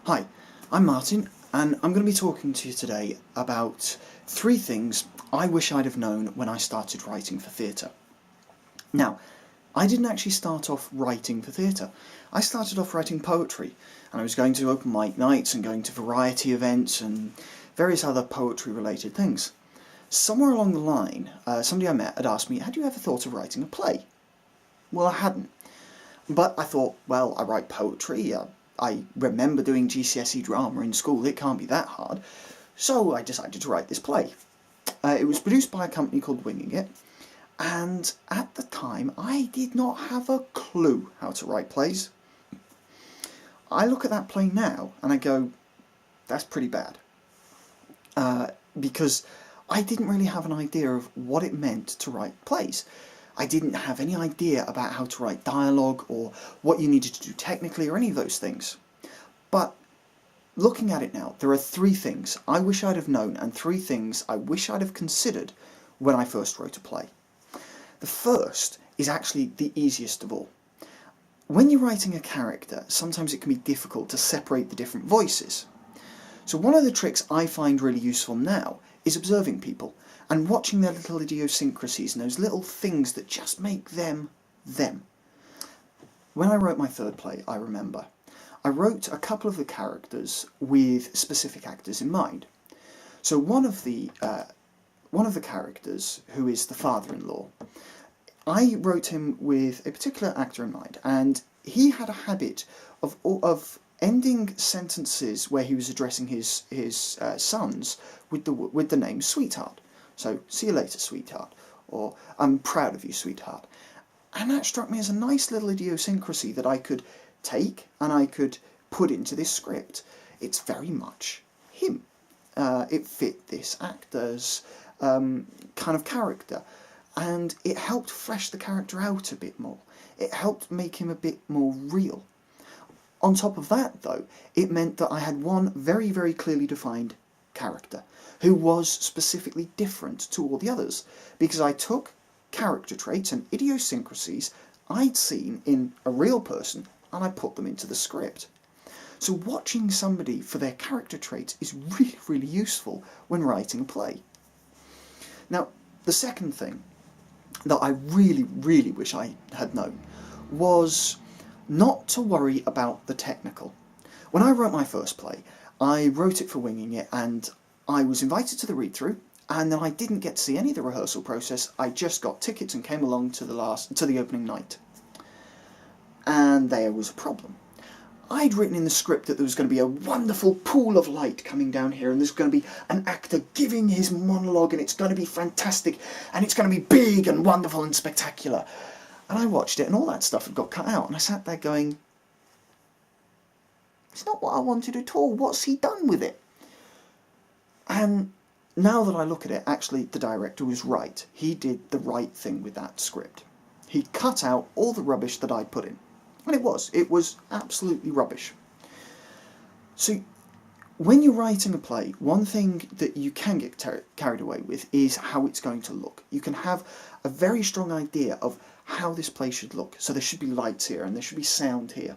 Hi, I'm Martin, and I'm going to be talking to you today about 3 things I wish I'd have known when I started writing for theatre. Now, I didn't actually start off writing for theatre. I started off writing poetry, and I was going to open mic nights and going to variety events and various other poetry-related things. Somewhere along the line, somebody I met had asked me, had you ever thought of writing a play? Well, I hadn't. But I thought, well, I write poetry, I remember doing GCSE drama in school, it can't be that hard. So I decided to write this play. It was produced by a company called Winging It, and at the time I did not have a clue how to write plays. I look at that play now and I go, that's pretty bad. Because I didn't really have an idea of what it meant to write plays. I didn't have any idea about how to write dialogue or what you needed to do technically or any of those things. But looking at it now, there are 3 things I wish I'd have known and 3 things I wish I'd have considered when I first wrote a play. The first is actually the easiest of all. When you're writing a character, sometimes it can be difficult to separate the different voices. So one of the tricks I find really useful now is observing people and watching their little idiosyncrasies and those little things that just make them them. When I wrote my 3rd play, I remember, I wrote a couple of the characters with specific actors in mind. So one of the characters, who is the father-in-law, I wrote him with a particular actor in mind, and he had a habit of ending sentences where he was addressing his sons with the name sweetheart. So, see you later, sweetheart, or I'm proud of you, sweetheart. And that struck me as a nice little idiosyncrasy that I could take and I could put into this script. It's very much him. It fit this actor's kind of character, and it helped flesh the character out a bit more. It helped make him a bit more real. On top of that, though, it meant that I had one very, very clearly defined character who was specifically different to all the others, because I took character traits and idiosyncrasies I'd seen in a real person and I put them into the script. So watching somebody for their character traits is really, really useful when writing a play. Now, the second thing that I really, really wish I had known was not to worry about the technical. When I wrote my first play, I wrote it for Winging It, and I was invited to the read-through, and then I didn't get to see any of the rehearsal process. I just got tickets and came along to the opening night. And there was a problem. I'd written in the script that there was going to be a wonderful pool of light coming down here, and there's going to be an actor giving his monologue, and it's going to be fantastic, and it's going to be big and wonderful and spectacular. And I watched it, and all that stuff had got cut out, and I sat there going, it's not what I wanted at all. What's he done with it? And now that I look at it, actually the director was right. He did the right thing with that script. He cut out all the rubbish that I'd put in. And it was absolutely rubbish. So when you're writing a play, one thing that you can get carried away with is how it's going to look. You can have a very strong idea of how this play should look. So there should be lights here, and there should be sound here.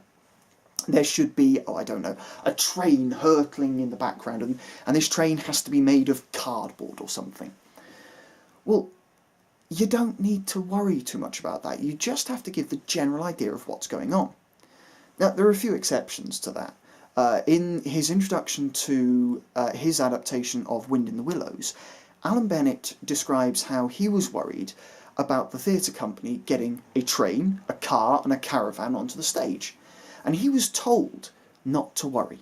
There should be, a train hurtling in the background, and this train has to be made of cardboard or something. Well, you don't need to worry too much about that. You just have to give the general idea of what's going on. Now, there are a few exceptions to that. In his introduction to his adaptation of Wind in the Willows, Alan Bennett describes how he was worried about the theatre company getting a train, a car, and a caravan onto the stage. And he was told not to worry.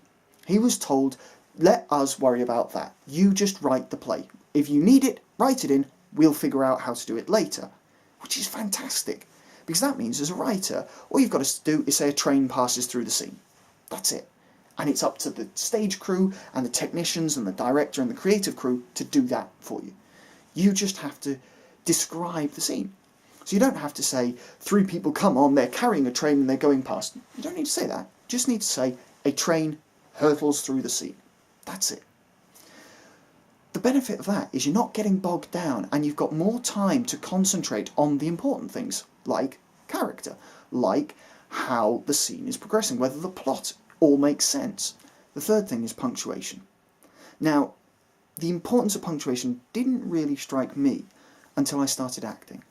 He was told, let us worry about that. You just write the play. If you need it, write it in. We'll figure out how to do it later. Which is fantastic. Because that means, as a writer, all you've got to do is say a train passes through the scene. That's it. And it's up to the stage crew and the technicians and the director and the creative crew to do that for you. You just have to describe the scene. So you don't have to say, 3 people come on, they're carrying a train and they're going past. You don't need to say that. You just need to say, a train hurtles through the scene. That's it. The benefit of that is you're not getting bogged down, and you've got more time to concentrate on the important things, like character, like how the scene is progressing, whether the plot all makes sense. The third thing is punctuation. Now, the importance of punctuation didn't really strike me until I started acting.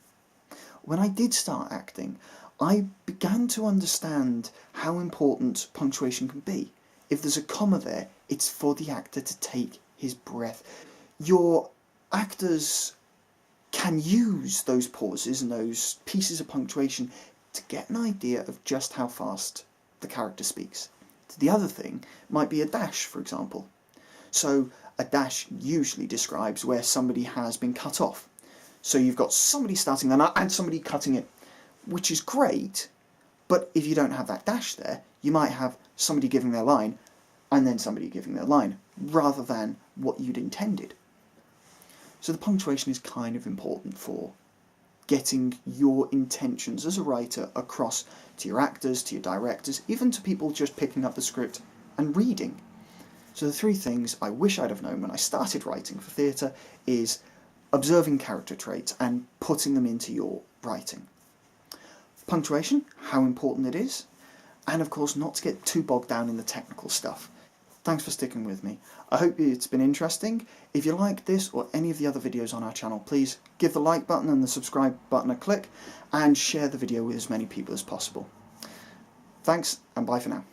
When I did start acting, I began to understand how important punctuation can be. If there's a comma there, it's for the actor to take his breath. Your actors can use those pauses and those pieces of punctuation to get an idea of just how fast the character speaks. The other thing might be a dash, for example. So a dash usually describes where somebody has been cut off. So you've got somebody starting then and somebody cutting it, which is great, but if you don't have that dash there, you might have somebody giving their line and then somebody giving their line, rather than what you'd intended. So the punctuation is kind of important for getting your intentions as a writer across to your actors, to your directors, even to people just picking up the script and reading. So the three things I wish I'd have known when I started writing for theatre is observing character traits and putting them into your writing. Punctuation, how important it is, and of course not to get too bogged down in the technical stuff. Thanks for sticking with me. I hope it's been interesting. If you like this or any of the other videos on our channel, please give the like button and the subscribe button a click and share the video with as many people as possible. Thanks and bye for now.